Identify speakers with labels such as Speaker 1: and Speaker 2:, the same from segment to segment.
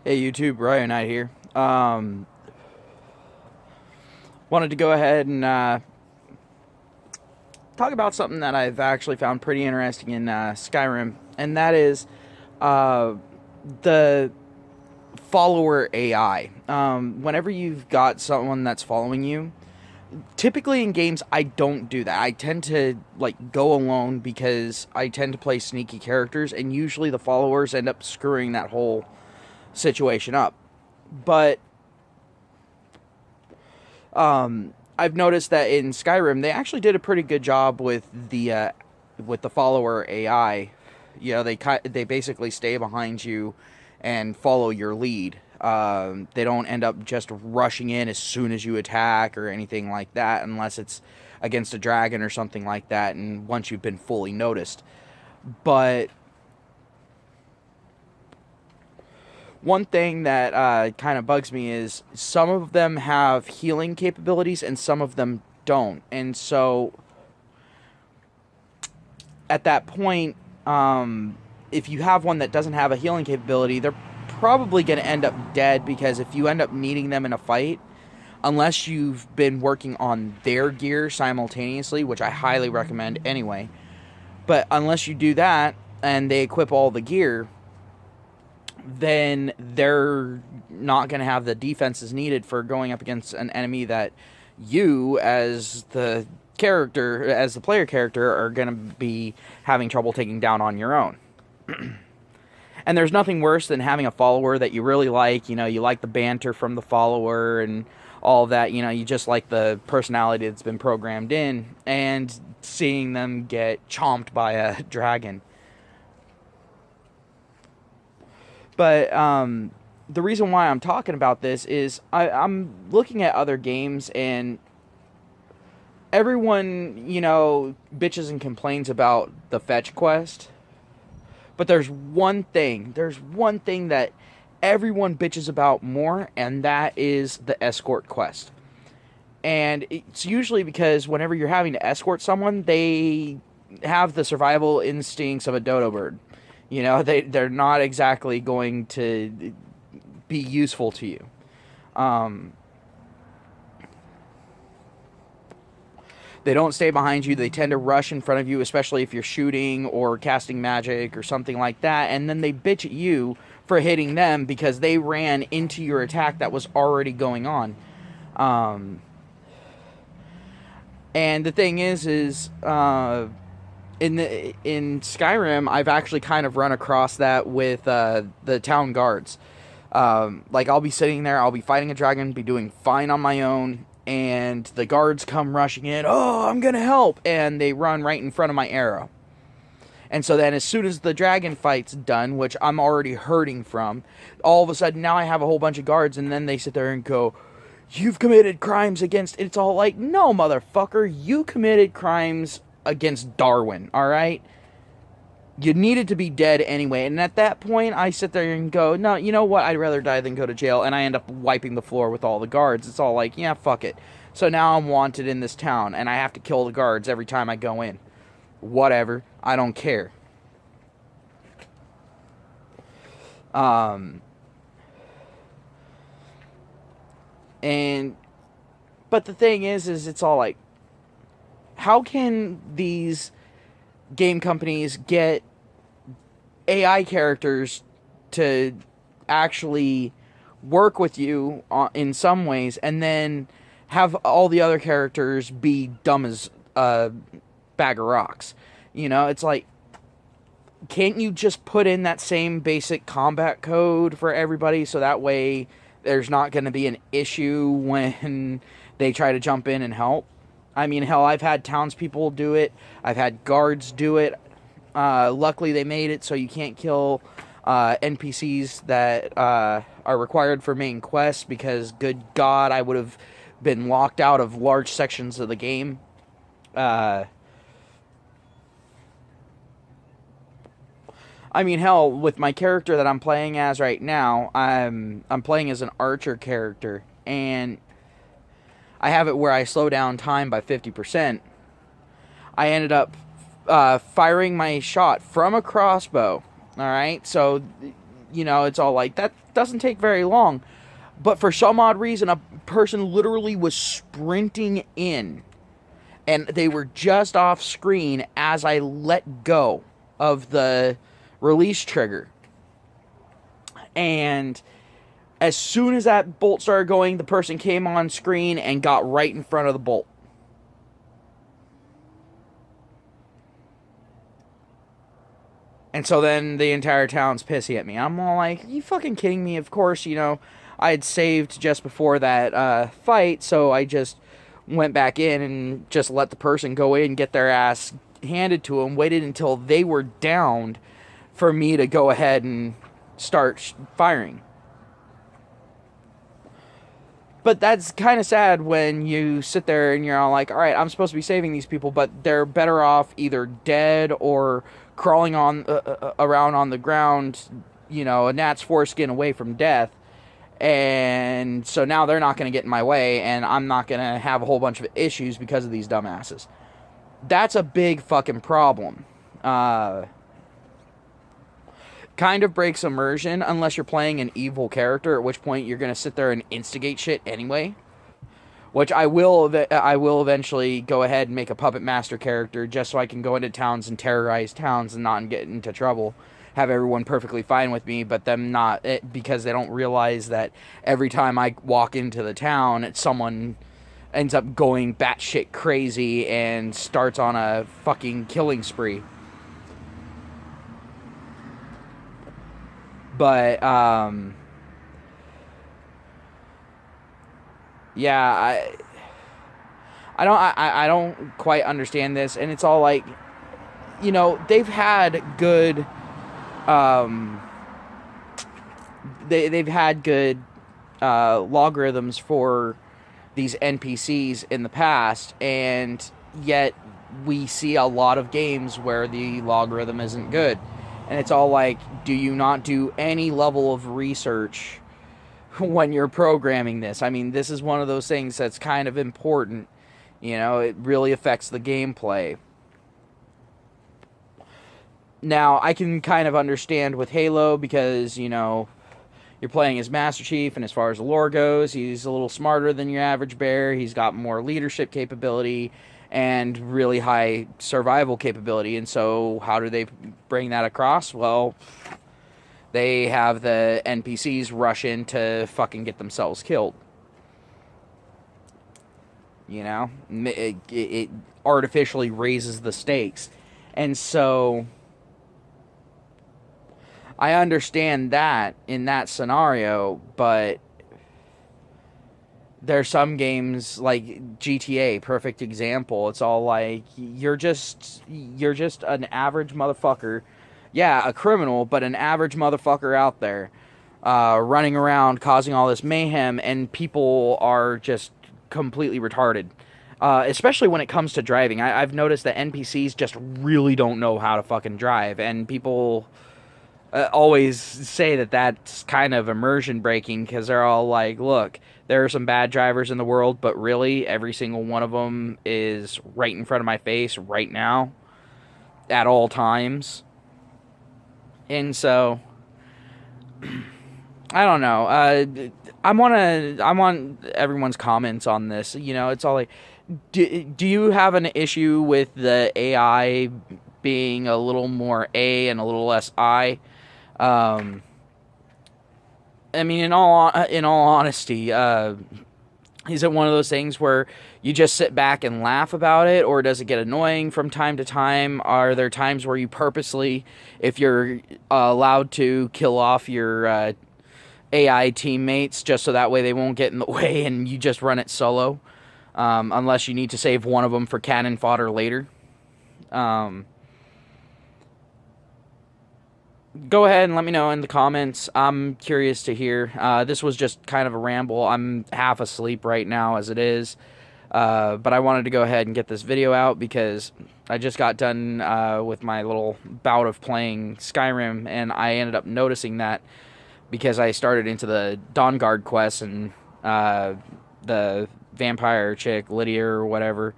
Speaker 1: Hey YouTube, Ryan Knight here. Wanted to go ahead and talk about something that I've actually found pretty interesting in Skyrim, and that is uh, the follower AI. Whenever you've got someone that's following you, typically in games I don't do that. I tend to go alone because I tend to play sneaky characters, and usually the followers end up screwing that whole situation up. But I've noticed that in Skyrim they actually did a pretty good job with the follower AI. You know, they basically stay behind you and follow your lead. They don't end up just rushing in as soon as you attack or anything like that, unless it's against a dragon or something like that. And once you've been fully noticed, but one thing that kind of bugs me is some of them have healing capabilities and some of them don't. And so at that point, if you have one that doesn't have a healing capability, they're probably going to end up dead, because if you end up needing them in a fight, unless you've been working on their gear simultaneously, which I highly recommend anyway, but unless you do that and they equip all the gear, then they're not going to have the defenses needed for going up against an enemy that you, as the player character, are going to be having trouble taking down on your own. And there's nothing worse than having a follower that you really like. You know, you like the banter from the follower and all of that. You know, you just like the personality that's been programmed in, and seeing them get chomped by a dragon. But the reason why I'm talking about this is I'm looking at other games, and everyone, you know, bitches and complains about the fetch quest. But there's one thing that everyone bitches about more, and that is the escort quest. And it's usually because whenever you're having to escort someone, they have the survival instincts of a dodo bird. You know, they're not exactly going to be useful to you. They don't stay behind you. They tend to rush in front of you, especially if you're shooting or casting magic or something like that. And then they bitch at you for hitting them because they ran into your attack that was already going on. And the thing is in Skyrim, I've actually kind of run across that with the town guards. I'll be sitting there, I'll be fighting a dragon, be doing fine on my own, and the guards come rushing in. Oh, I'm gonna help, and they run right in front of my arrow. And so then as soon as the dragon fight's done, which I'm already hurting from, all of a sudden now I have a whole bunch of guards, and then they sit there and go, "You've committed crimes against..." It's all like, no, motherfucker, you committed crimes against Darwin, alright? You needed to be dead anyway. And at that point, I sit there and go, no, you know what? I'd rather die than go to jail. And I end up wiping the floor with all the guards. It's all like, yeah, fuck it. So now I'm wanted in this town, and I have to kill the guards every time I go in. Whatever. I don't care. But the thing is it's all like, how can these game companies get AI characters to actually work with you in some ways, and then have all the other characters be dumb as a bag of rocks? You know, it's like, can't you just put in that same basic combat code for everybody, so that way there's not going to be an issue when they try to jump in and help? I mean, hell, I've had townspeople do it. I've had guards do it. Luckily, they made it so you can't kill NPCs that are required for main quests, because, good God, I would have been locked out of large sections of the game. I mean, hell, with my character that I'm playing as right now, I'm playing as an archer character, and I have it where I slow down time by 50%. I ended up firing my shot from a crossbow. Alright, so it's all like, that doesn't take very long. But for some odd reason, a person literally was sprinting in, and they were just off screen as I let go of the release trigger. And as soon as that bolt started going, the person came on screen and got right in front of the bolt. And so then the entire town's pissy at me. I'm all like, are you fucking kidding me? Of course, I had saved just before that fight, so I just went back in and just let the person go in and get their ass handed to them, waited until they were downed for me to go ahead and start firing. But that's kind of sad when you sit there and you're all like, all right, I'm supposed to be saving these people, but they're better off either dead or crawling on around on the ground, a gnat's foreskin away from death. And so now they're not going to get in my way, and I'm not going to have a whole bunch of issues because of these dumbasses. That's a big fucking problem. Kind of breaks immersion unless you're playing an evil character, at which point you're going to sit there and instigate shit anyway. Which I will eventually go ahead and make a puppet master character just so I can go into towns and terrorize towns and not get into trouble. Have everyone perfectly fine with me, but them not, because they don't realize that every time I walk into the town, someone ends up going batshit crazy and starts on a fucking killing spree. But, yeah, I don't quite understand this, and it's all like, they've had good, they've had good, logarithms for these NPCs in the past, and yet we see a lot of games where the logarithm isn't good. And it's all like, do you not do any level of research when you're programming this? I mean, this is one of those things that's kind of important. It really affects the gameplay. Now, I can kind of understand with Halo because, you're playing as Master Chief, and as far as the lore goes, he's a little smarter than your average bear. He's got more leadership capability and really high survival capability. And so how do they bring that across? Well, they have the NPCs rush in to fucking get themselves killed. It artificially raises the stakes. And so I understand that in that scenario, but there's some games like GTA, perfect example. It's all like, you're just an average motherfucker. Yeah, a criminal, but an average motherfucker out there, running around causing all this mayhem, and people are just completely retarded. Especially when it comes to driving. I've noticed that NPCs just really don't know how to fucking drive, and people always say that that's kind of immersion breaking, because they're all like, look, there are some bad drivers in the world, but really, every single one of them is right in front of my face right now, at all times. And so, I don't know. I want everyone's comments on this. It's all like, do you have an issue with the AI being a little more A and a little less I? I mean, in all honesty, is it one of those things where you just sit back and laugh about it, or does it get annoying from time to time? Are there times where you purposely, if you're allowed to, kill off your AI teammates just so that way they won't get in the way and you just run it solo, unless you need to save one of them for cannon fodder later? Go ahead and let me know in the comments. I'm curious to hear. This was just kind of a ramble. I'm half asleep right now as it is. But I wanted to go ahead and get this video out because I just got done with my little bout of playing Skyrim, and I ended up noticing that because I started into the Dawnguard quest, and the vampire chick, Lydia or whatever.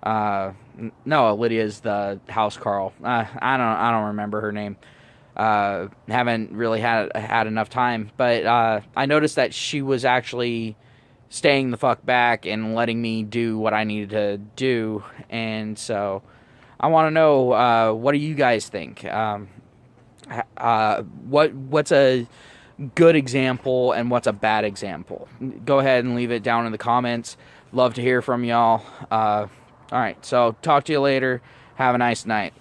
Speaker 1: No, Lydia's the house Carl. I don't remember her name. Haven't really had enough time, but I noticed that she was actually staying the fuck back and letting me do what I needed to do, and so I want to know, what do you guys think? What's a good example and what's a bad example? Go ahead and leave it down in the comments. Love to hear from y'all. All right, so talk to you later. Have a nice night.